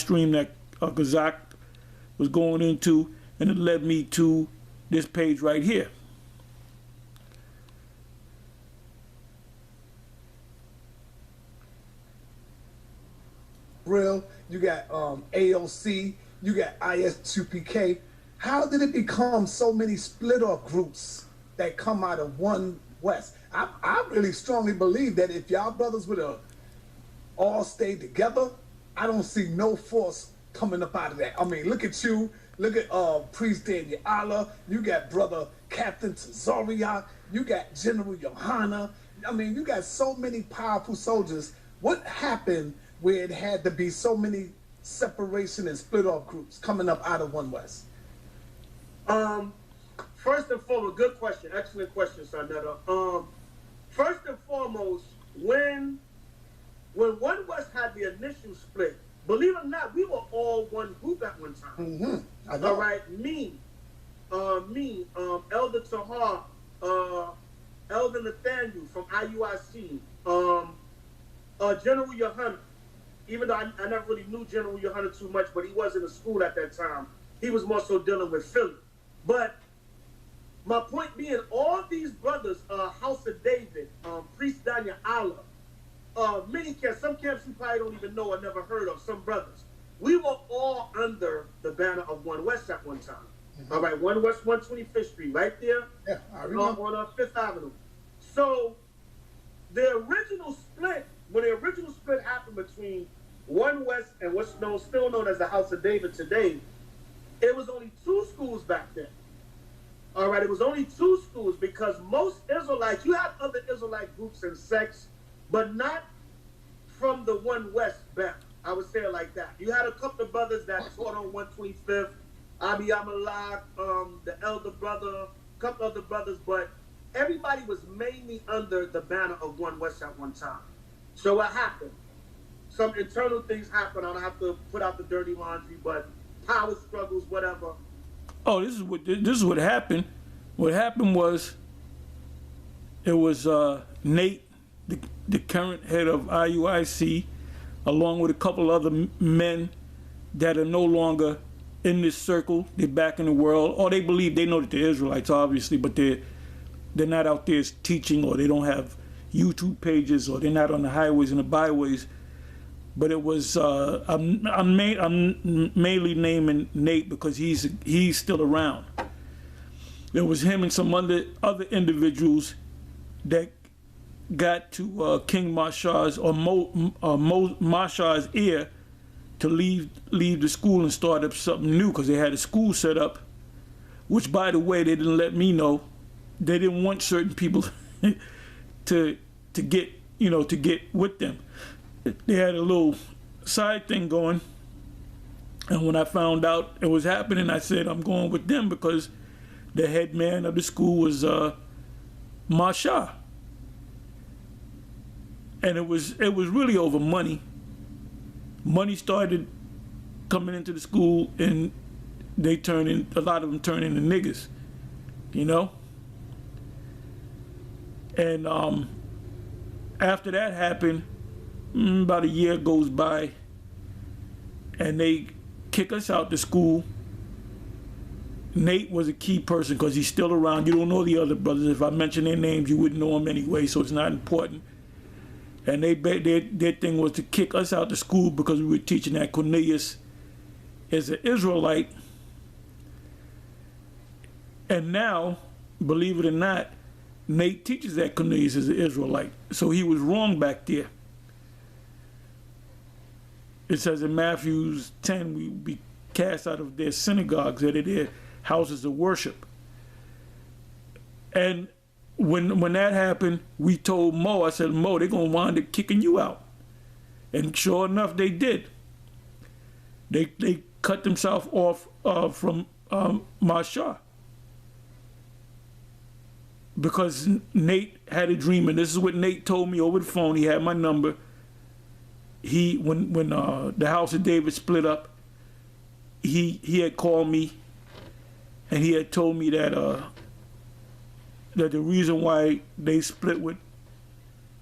stream that Zabach was going into, and it led me to this page right here. Real, you got AOC, you got IS2PK. How did it become so many split off groups that come out of One West? I really strongly believe that if y'all brothers would have all stayed together, I don't see no force coming up out of that. I mean, look at you, look at Priest Daniel Allah, you got brother Captain Tazariak, you got General Johanna. I mean, you got so many powerful soldiers. What happened where it had to be so many separation and split off groups coming up out of One West? First and foremost, good question, excellent question, Sarnetta. First and foremost, when One West had the initial split, believe it or not, we were all one group at one time. Mm-hmm. I know. All right, Elder Tahar, Elder Nathaniel from IUIC, General Yohana. Even though I never really knew General Yohana too much, but he was in the school at that time. He was more so dealing with Philly. But my point being, all these brothers, House of David, Priest Daniel Allah, many camps, some camps you probably don't even know or never heard of, some brothers. We were all under the banner of One West at one time. Mm-hmm. All right, One West, 125th Street, right there, yeah, I remember. On 5th Avenue. So the original split, when the original split happened between One West and what's still known as the House of David today, it was only two schools back then. All right, it was only two schools because most Israelites, you have other Israelite groups and sects, but not from the One West back. I would say it like that. You had a couple of brothers that taught on 125th, Abi Amalak, the elder brother, a couple other brothers, but everybody was mainly under the banner of One West at one time. So what happened? Some internal things happened. I don't have to put out the dirty laundry, but power struggles, whatever. Oh, this is what happened. What happened was, it was Nate, the current head of IUIC, along with a couple other men that are no longer in this circle. They're back in the world. Or they believe, they know that they're Israelites, obviously, but they're not out there teaching, or they don't have YouTube pages, or they're not on the highways and the byways. But it was I'm mainly naming Nate because he's still around. It was him and some other individuals that got to King Mashar's or Mashar's ear to leave the school and start up something new, because they had a school set up, which, by the way, they didn't let me know. They didn't want certain people to get with them. They had a little side thing going, and when I found out it was happening, I said I'm going with them because the head man of the school was Mashar, and it was really over money. Money started coming into the school, and a lot of them turned into niggas, And after that happened, about a year goes by, and they kick us out the school. Nate was a key person because he's still around. You don't know the other brothers. If I mention their names, you wouldn't know them anyway, so it's not important. And their thing was to kick us out the school because we were teaching that Cornelius is an Israelite. And now, believe it or not, Nate teaches that Cornelius is an Israelite. So he was wrong back there. It says in Matthew 10, we be cast out of their synagogues, that are their houses of worship. And when that happened, we told Mo, I said, Mo, they're going to wind up kicking you out. And sure enough, they did. They cut themselves off from Mashar. Because Nate had a dream, and this is what Nate told me over the phone. He had my number. When the House of David split up, he had called me, and he had told me that that the reason why they split with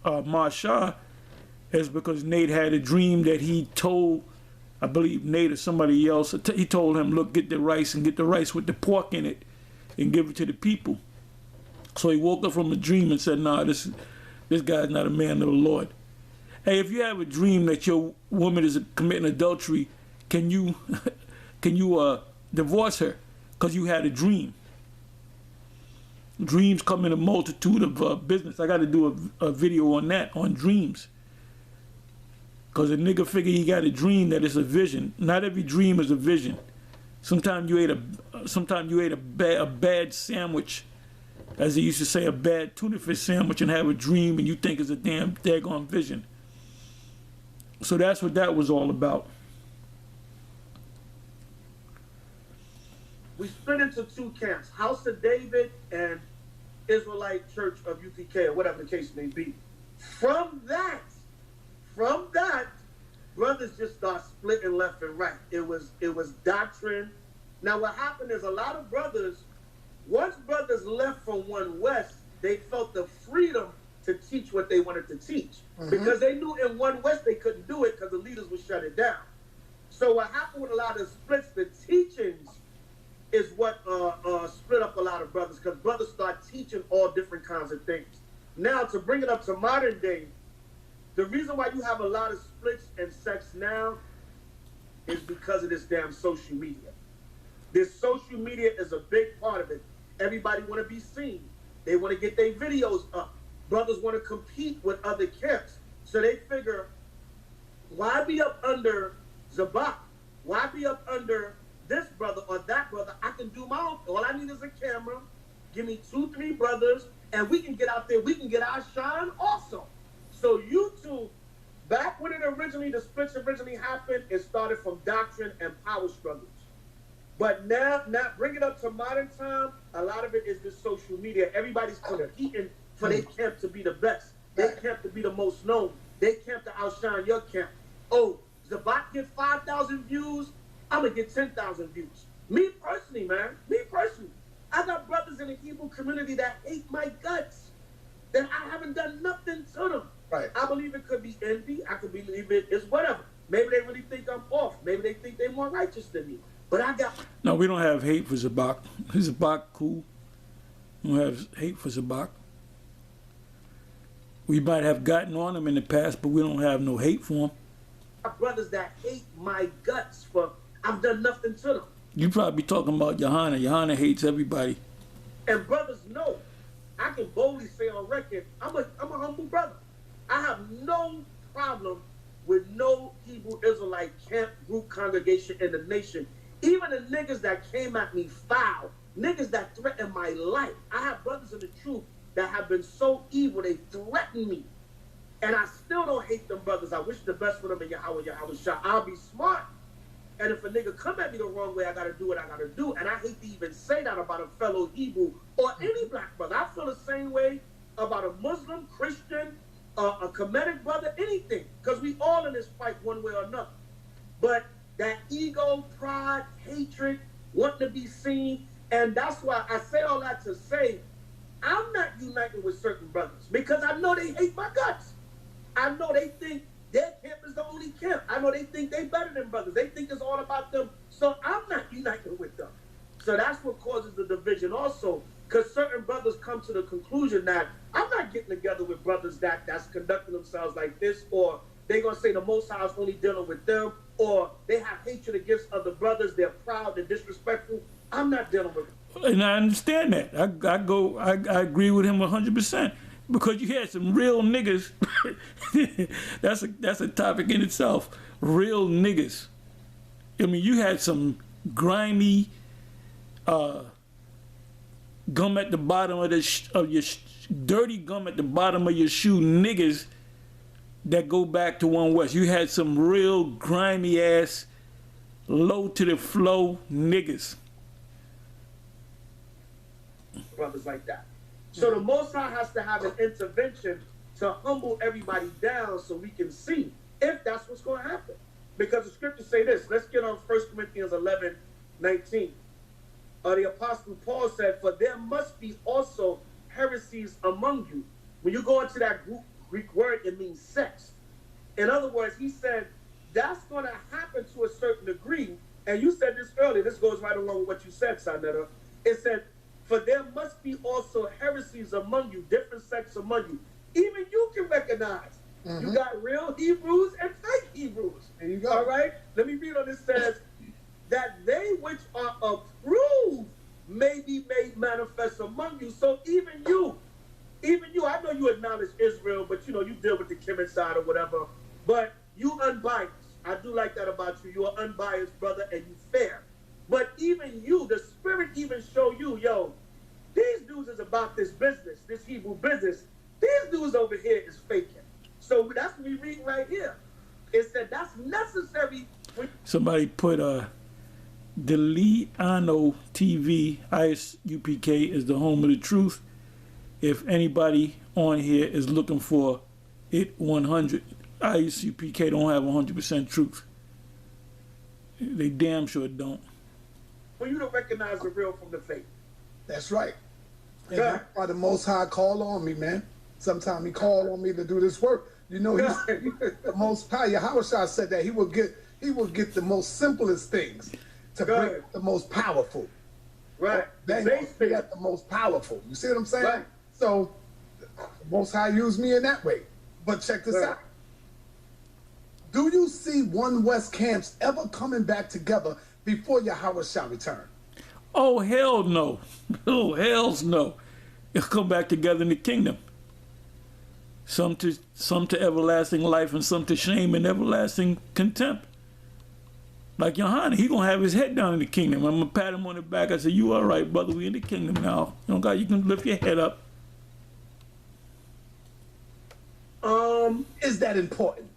Mashar is because Nate had a dream that he told I believe Nate or somebody else, he told him, look, get the rice and get the rice with the pork in it and give it to the people. So he woke up from a dream and said, nah, this guy's not a man of the Lord. Hey, if you have a dream that your woman is committing adultery, can you divorce her? Because you had a dream. Dreams come in a multitude of business. I got to do a video on that, on dreams. Because a nigga figure he got a dream that it's a vision. Not every dream is a vision. Sometimes you ate a bad sandwich, as they used to say, a bad tuna fish sandwich, and have a dream and you think it's a damn daggone vision. So that's what that was all about. We split into two camps, House of David and Israelite Church of UTK, or whatever the case may be. From that, brothers just start splitting left and right. It was doctrine. Now what happened is a lot of brothers, once brothers left from One West, they felt the freedom to teach what they wanted to teach. Because they knew in One West they couldn't do it because the leaders would shut it down. So what happened with a lot of splits, the teachings is what split up a lot of brothers, because brothers start teaching all different kinds of things. Now, to bring it up to modern day, the reason why you have a lot of splits and sects now is because of this damn social media. This social media is a big part of it. Everybody want to be seen. They want to get their videos up. Brothers want to compete with other camps. So they figure, why be up under Zabach? Why be up under this brother or that brother? I can do my own. All I need is a camera. Give me 2-3 brothers, and we can get out there. We can get our shine also. So YouTube, back when the splits originally happened, it started from doctrine and power struggles. But now bring it up to modern time, a lot of it is this social media. Everybody's competing for their camp to be the best. Their camp to be the most known. Their camp to outshine your camp. Oh, Zabach get 5,000 views, I'm going to get 10,000 views. Me personally, man, I got brothers in the Hebrew community that hate my guts, that I haven't done nothing to them. Right. I believe it could be envy. I could believe it is whatever. Maybe they really think I'm off. Maybe they think they're more righteous than me. But I got... No, we don't have hate for Zabach. Zabach, cool. We don't have hate for Zabach. We might have gotten on him in the past, but we don't have no hate for him. I got brothers that hate my guts for... I've done nothing to them. You probably talking about Johanna. Johanna hates everybody. And brothers know. I can boldly say on record, I'm a humble brother. I have no problem with no Hebrew Israelite camp, group, congregation in the nation. Even the niggas that came at me foul, niggas that threatened my life. I have brothers in the truth that have been so evil, they threaten me. And I still don't hate them brothers. I wish the best for them in Yahweh Shah. I'll be smart. And if a nigga come at me the wrong way, I got to do what I got to do. And I hate to even say that about a fellow Hebrew or any black brother. I feel the same way about a Muslim, Christian, a Kemetic brother, anything. Because we all in this fight one way or another. But that ego, pride, hatred, wanting to be seen. And that's why I say all that to say, I'm not uniting with certain brothers. Because I know they hate my guts. I know they think their camp is the only camp. I know they think they better than brothers. They think it's all about them. So I'm not uniting with them. So that's what causes the division also. Because certain brothers come to the conclusion that I'm not getting together with brothers that's conducting themselves like this, or they're going to say the Most High is only dealing with them, or they have hatred against other brothers, they're proud, they're disrespectful. I'm not dealing with them. And I understand that. I agree with him 100%. Because you had some real niggas. That's a topic in itself. Real niggas. I mean, you had some grimy gum at the bottom of your dirty gum at the bottom of your shoe niggas that go back to One West. You had some real grimy ass, low to the flow niggas. Brothers like that. So the Most High has to have an intervention to humble everybody down so we can see if that's what's going to happen. Because the scriptures say this. Let's get on 1 Corinthians 11:19. The Apostle Paul said, for there must be also heresies among you. When you go into that Greek word, it means sex. In other words, he said, that's going to happen to a certain degree. And you said this earlier. This goes right along with what you said, Sanetta. It said, for there must be also heresies among you, different sects among you. Even you can recognize. You got real Hebrews and fake Hebrews. There you go. All right? Let me read on this. Says, that they which are approved may be made manifest among you. So even you, I know you acknowledge Israel, but you know, you deal with the Kemet side or whatever, but you unbiased. I do like that about you. You're an unbiased brother and you fair. But even you, the Spirit even show you, yo, these dudes is about this business, this Hebrew business. These dudes over here is faking. So that's what we read right here. It said that's necessary. Somebody put Deliano TV, ISUPK is the home of the truth. If anybody on here is looking for it 100, ISUPK don't have 100% truth. They damn sure don't. For you to recognize the real from the fake. That's right. And that's why the Most High called on me, man. Sometimes he called on me to do this work. You know, the Most High, Yahushua said that he will get the most simplest things to bring the most powerful. Right. Then he got the most powerful. You see what I'm saying? Right. So the Most High used me in that way. But check this out. Do you see One West camps ever coming back together before Yahushua return? Oh, hell no. Oh, hells no. They'll come back together in the kingdom. Some to everlasting life and some to shame and everlasting contempt. Like Yohana, he gonna have his head down in the kingdom. I'm gonna pat him on the back. I say, you all right, brother, we in the kingdom now. You know, God, you can lift your head up. Is that important?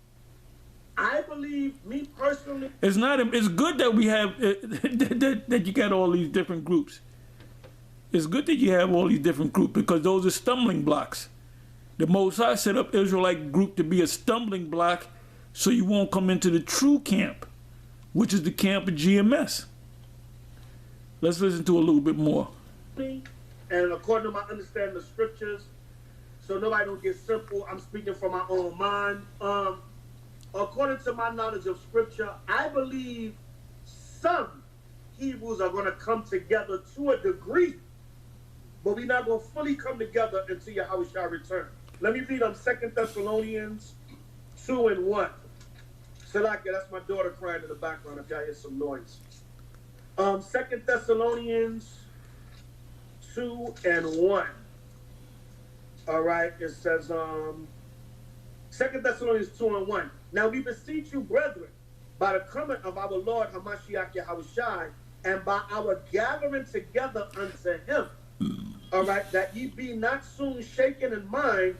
I believe, me personally, It's not. It's good that we have that you got all these different groups. It's good that you have all these different groups because those are stumbling blocks. The Most High set up Israelite group to be a stumbling block, so you won't come into the true camp, which is the camp of GMS. Let's listen to a little bit more. and according to my understanding of scriptures, so nobody don't get simple. I'm speaking from my own mind. According to my knowledge of scripture, I believe some Hebrews are going to come together to a degree, but we're not going to fully come together until Yahushua return. Let me read 2 Thessalonians 2:1. Salakia, that's my daughter crying in the background if y'all hear some noise. 2 Thessalonians 2:1. All right, it says 2 Thessalonians 2:1. Now we beseech you, brethren, by the coming of our Lord Hamashiach Yahushai, and by our gathering together unto him, all right, that ye be not soon shaken in mind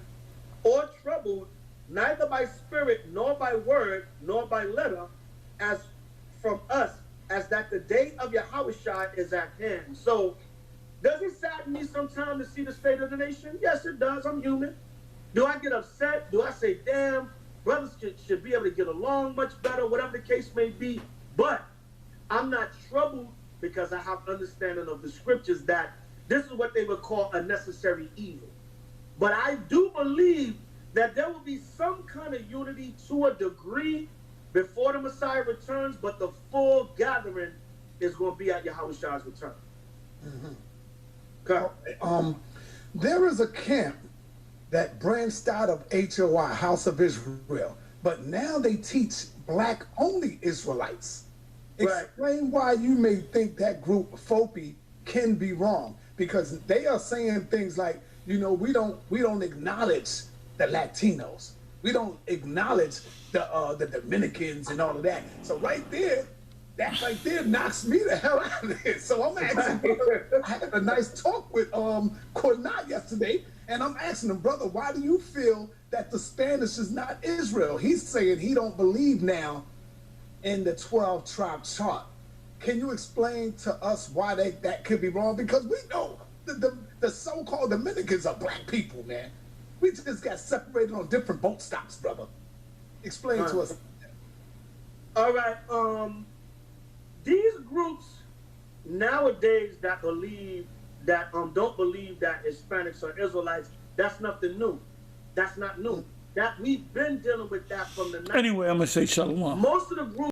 or troubled, neither by spirit, nor by word, nor by letter, as from us, as that the day of Yahushai is at hand. So, does it sadden me sometimes to see the state of the nation? Yes, it does. I'm human. Do I get upset? Do I say, damn, brothers should be able to get along much better, whatever the case may be? But I'm not troubled because I have understanding of the scriptures that this is what they would call a necessary evil. But I do believe that there will be some kind of unity to a degree before the Messiah returns, but the full gathering is going to be at Yahushua's return. Okay. There is a camp that branched out of HOI, House of Israel, but now they teach black-only Israelites. Right. Explain why you may think that group, FOPI, can be wrong, because they are saying things like, you know, we don't acknowledge the Latinos. We don't acknowledge the Dominicans and all of that. So that right there knocks me the hell out of it. So I'm asking, I had a nice talk with Cornat yesterday, and I'm asking him, brother, why do you feel that the Spanish is not Israel? He's saying he don't believe now in the 12-tribe chart. Can you explain to us why that could be wrong? Because we know the so-called Dominicans are black people, man. We just got separated on different boat stops, brother. Explain to us. All right. These groups nowadays that believe that don't believe that Hispanics are Israelites, that's nothing new. That's not new. that we've been dealing with that from the 90s. Anyway, I'm gonna say shalom. Most of the groups